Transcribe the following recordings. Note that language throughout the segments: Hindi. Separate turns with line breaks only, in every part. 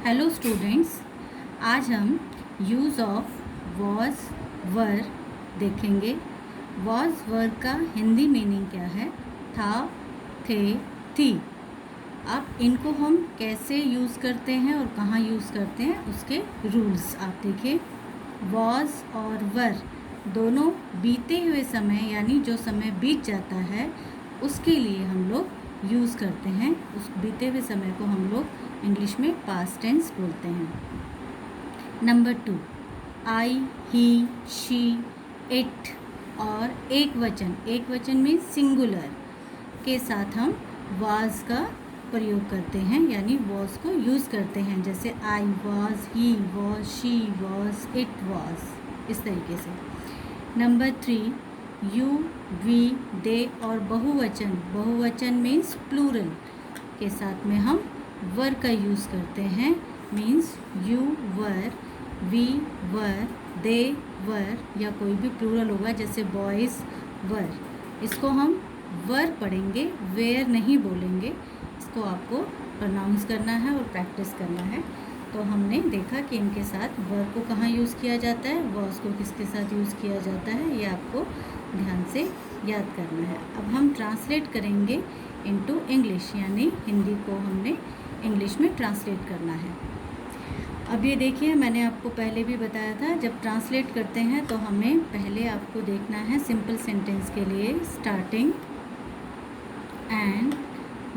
हेलो स्टूडेंट्स, आज हम यूज़ ऑफ वॉज वर देखेंगे। वॉज वर का हिंदी मीनिंग क्या है? था, थे, थी। अब इनको हम कैसे यूज़ करते हैं और कहाँ यूज़ करते हैं उसके रूल्स आप देखिए। वॉज और वर दोनों बीते हुए समय यानी जो समय बीत जाता है उसके लिए हम लोग यूज़ करते हैं। उस बीते हुए समय को हम लोग इंग्लिश में पास्ट टेंस बोलते हैं। Number 2, I, he, she, it और एक वचन में सिंगुलर के साथ हम वाज का प्रयोग करते हैं यानी वॉज को यूज़ करते हैं। जैसे I was, he was, she was, it was, इस तरीके से। नंबर 3, यू, वी, दे और बहुवचन मीन्स प्लूरल के साथ में हम वर का यूज़ करते हैं। Means you were, we were, they were या कोई भी प्लूरल होगा जैसे बॉयज़ वर। इसको हम वर पढ़ेंगे, वेयर नहीं बोलेंगे। इसको आपको प्रोनाउंस करना है और प्रैक्टिस करना है। तो हमने देखा कि इनके साथ वर को कहाँ यूज़ किया जाता है, वॉज को किसके साथ यूज़ किया जाता है, ये आपको ध्यान से याद करना है। अब हम ट्रांसलेट करेंगे इनटू इंग्लिश यानी हिंदी को हमने इंग्लिश में ट्रांसलेट करना है। अब ये देखिए, मैंने आपको पहले भी बताया था जब ट्रांसलेट करते हैं तो हमें पहले आपको देखना है सिंपल सेंटेंस के लिए स्टार्टिंग एंड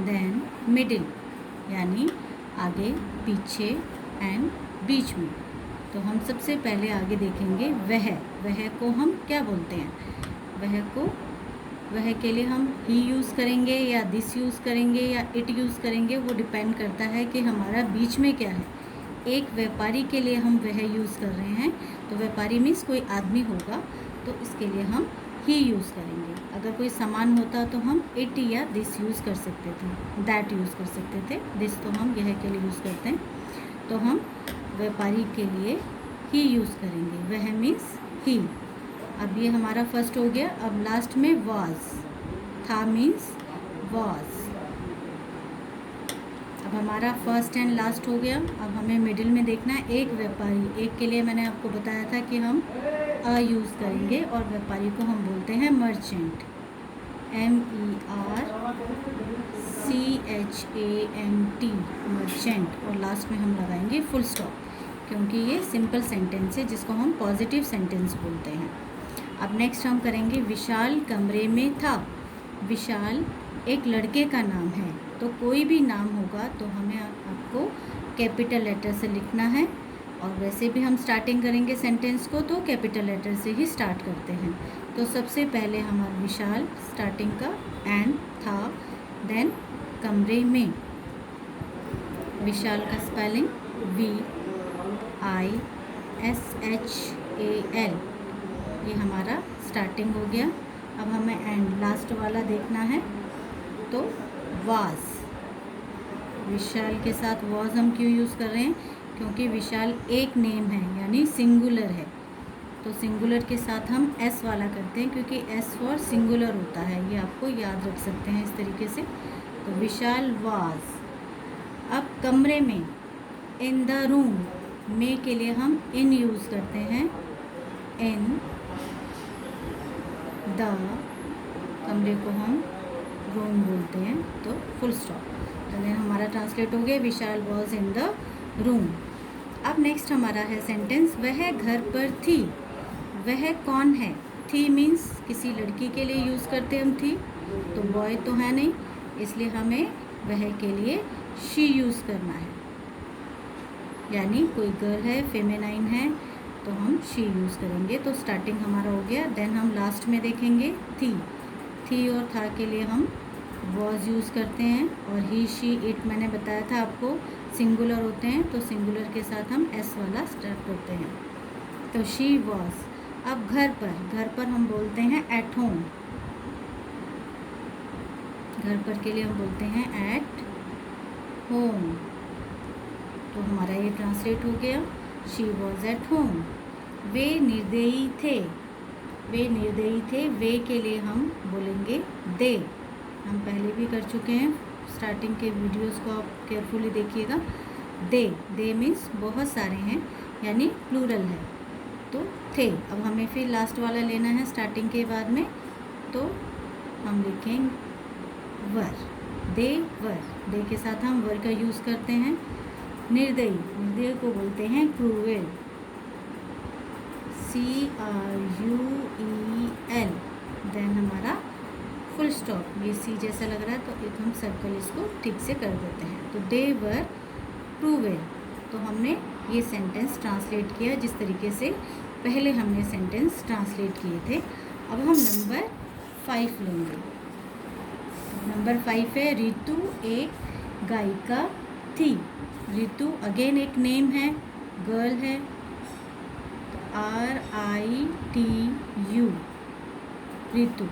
देन मिडिल यानी आगे पीछे एंड बीच में। तो हम सबसे पहले आगे देखेंगे वह को हम क्या बोलते हैं? वह के लिए हम ही यूज़ करेंगे या दिस यूज़ करेंगे या इट यूज़ करेंगे, वो डिपेंड करता है कि हमारा बीच में क्या है। एक व्यापारी के लिए हम वह यूज़ कर रहे हैं तो व्यापारी मीन्स कोई आदमी होगा तो इसके लिए हम ही यूज़ करेंगे। अगर कोई सामान होता तो हम इट या दिस यूज़ कर सकते थे, दैट यूज़ कर सकते थे। दिस तो हम यह के लिए यूज़ करते हैं, तो हम व्यापारी के लिए ही यूज़ करेंगे। वह मीन्स ही। अब ये हमारा फर्स्ट हो गया। अब लास्ट में वाज, था मीन्स वाज। अब हमारा फर्स्ट एंड लास्ट हो गया। अब हमें मिडिल में देखना है एक व्यापारी। एक के लिए मैंने आपको बताया था कि हम अ यूज़ करेंगे और व्यापारी को हम बोलते हैं मर्चेंट, MERCHANT, मर्चेंट। और लास्ट में हम लगाएंगे फुल स्टॉप क्योंकि ये सिंपल सेंटेंस है जिसको हम पॉजिटिव सेंटेंस बोलते हैं। अब नेक्स्ट हम करेंगे विशाल कमरे में था। विशाल एक लड़के का नाम है, तो कोई भी नाम होगा तो हमें आपको कैपिटल लेटर से लिखना है। और वैसे भी हम स्टार्टिंग करेंगे सेंटेंस को तो कैपिटल लेटर से ही स्टार्ट करते हैं। तो सबसे पहले हमारा विशाल स्टार्टिंग का एंड था, देन कमरे में। विशाल का स्पेलिंग VISHAL, ये हमारा स्टार्टिंग हो गया। अब हमें एंड लास्ट वाला देखना है तो वाज। विशाल के साथ वाज हम क्यों यूज़ कर रहे हैं? क्योंकि विशाल एक नेम है यानी सिंगुलर है, तो सिंगुलर के साथ हम एस वाला करते हैं क्योंकि एस फॉर सिंगुलर होता है। ये आपको याद रख सकते हैं इस तरीके से। तो विशाल वाज। अब कमरे में, इन द रूम में के लिए हम इन यूज़ करते हैं। इन द, कमरे को हम रूम बोलते हैं, तो फुल स्टॉप। तो हमारा ट्रांसलेट हो गया विशाल वॉज इन द रूम। अब नेक्स्ट हमारा है सेंटेंस वह घर पर थी। वह कौन है? थी मीन्स किसी लड़की के लिए यूज़ करते हम थी, तो बॉय तो है नहीं, इसलिए हमें वह के लिए शी यूज़ करना है। यानी कोई गर्ल है, फेमिनाइन है, तो हम शी यूज़ करेंगे। तो स्टार्टिंग हमारा हो गया। देन हम लास्ट में देखेंगे थी और था के लिए हम वॉज यूज़ करते हैं। और ही, शी, इट मैंने बताया था आपको सिंगुलर होते हैं, तो सिंगुलर के साथ हम एस वाला स्टार्ट करते हैं। तो शी वॉज। अब घर पर हम बोलते हैं एट होम। घर पर के लिए हम बोलते हैं एट होम। तो हमारा ये ट्रांसलेट हो गया शी वॉज एट होम। वे निर्दयी थे। वे के लिए हम बोलेंगे दे। हम पहले भी कर चुके हैं, स्टार्टिंग के वीडियोस को आप केयरफुली देखिएगा। दे मीन्स बहुत सारे हैं, यानी प्लूरल है, तो थे। अब हमें फिर लास्ट वाला लेना है स्टार्टिंग के बाद में, तो हम लिखेंगे वर, दे वर। दे के साथ हम वर का यूज़ करते हैं। निर्दयी, निर्दयी को बोलते हैं क्रूएल, CRUEL। देन हमारा फुल स्टॉप, ये सी जैसा लग रहा है तो एक हम सर्कल इसको ठीक से कर देते हैं। तो दे वर क्रूएल। तो हमने ये सेंटेंस ट्रांसलेट किया जिस तरीके से पहले हमने सेंटेंस ट्रांसलेट किए थे। अब हम नंबर 5 लेंगे। नंबर 5 है रितु एक गायिका थी। रितु अगेन एक नेम है, गर्ल है, तो RITU, रितु।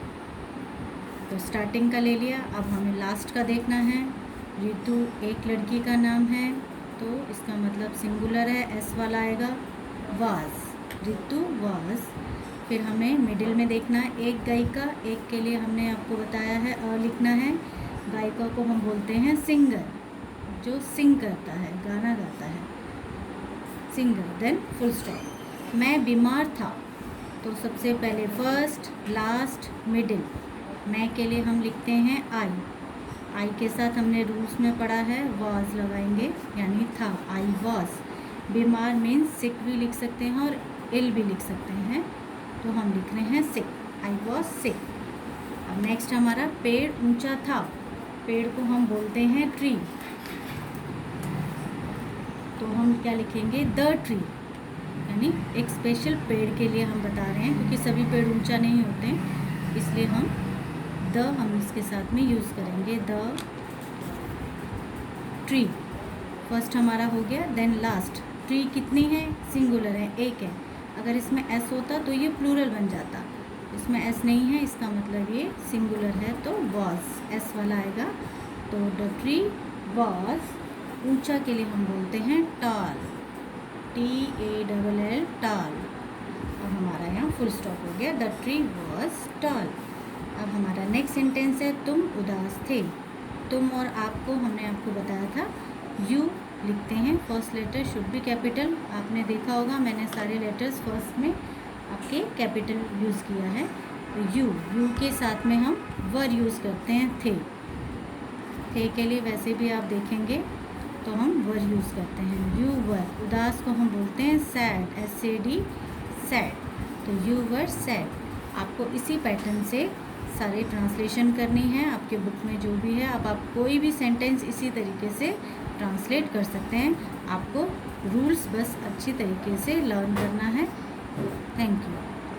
तो स्टार्टिंग का ले लिया, अब हमें लास्ट का देखना है। रितु एक लड़की का नाम है, तो इसका मतलब सिंगुलर है, एस वाला आएगा। Was, Ritu was. फिर हमें मिडिल में देखना है एक गायिका, एक के लिए हमने आपको बताया है लिखना है। गायिका को हम बोलते हैं सिंगर, जो सिंग करता है, गाना गाता है, सिंगर। Then full stop. मैं बीमार था, तो सबसे पहले फर्स्ट, लास्ट, मिडिल। मैं के लिए हम लिखते हैं आई के साथ हमने रूल्स में पढ़ा है वाज लगाएंगे, यानी था, आई वाज। बीमार मीन्स सिक भी लिख सकते हैं और इल भी लिख सकते हैं, तो हम लिख रहे हैं सिक, आई वाज सिक। अब नेक्स्ट हमारा पेड़ ऊंचा था, पेड़ को हम बोलते हैं ट्री, तो हम क्या लिखेंगे, द ट्री, यानी एक स्पेशल पेड़ के लिए हम बता रहे हैं, क्योंकि सभी पेड़ ऊंचा नहीं होते, इसलिए हम इसके साथ में यूज़ करेंगे, द ट्री। फर्स्ट हमारा हो गया। देन लास्ट, ट्री कितनी है, सिंगुलर है, एक है। अगर इसमें एस होता तो ये प्लूरल बन जाता, इसमें एस नहीं है, इसका मतलब ये सिंगुलर है, तो वॉज, एस वाला आएगा। तो द ट्री वॉज, ऊंचा के लिए हम बोलते हैं टॉल, TALL, टॉल। अब हमारा यहाँ फुल स्टॉप हो गया, द ट्री वॉज टॉल। अब हमारा नेक्स्ट सेंटेंस है तुम उदास थे। तुम और आपको हमने आपको बताया था यू लिखते हैं, first letter should be capital. आपने देखा होगा मैंने सारे लेटर्स फर्स्ट में आपके कैपिटल यूज़ किया है। तो यू के साथ में हम वर यूज़ करते हैं, थे के लिए वैसे भी आप देखेंगे तो हम वर यूज़ करते हैं, यू वर। उदास को हम बोलते हैं सैड, SAD, सैड, तो यू वर सैड। आपको इसी पैटर्न से सारे ट्रांसलेशन करनी है, आपके बुक में जो भी है, आप कोई भी सेंटेंस इसी तरीके से ट्रांसलेट कर सकते हैं। आपको रूल्स बस अच्छी तरीके से लर्न करना है।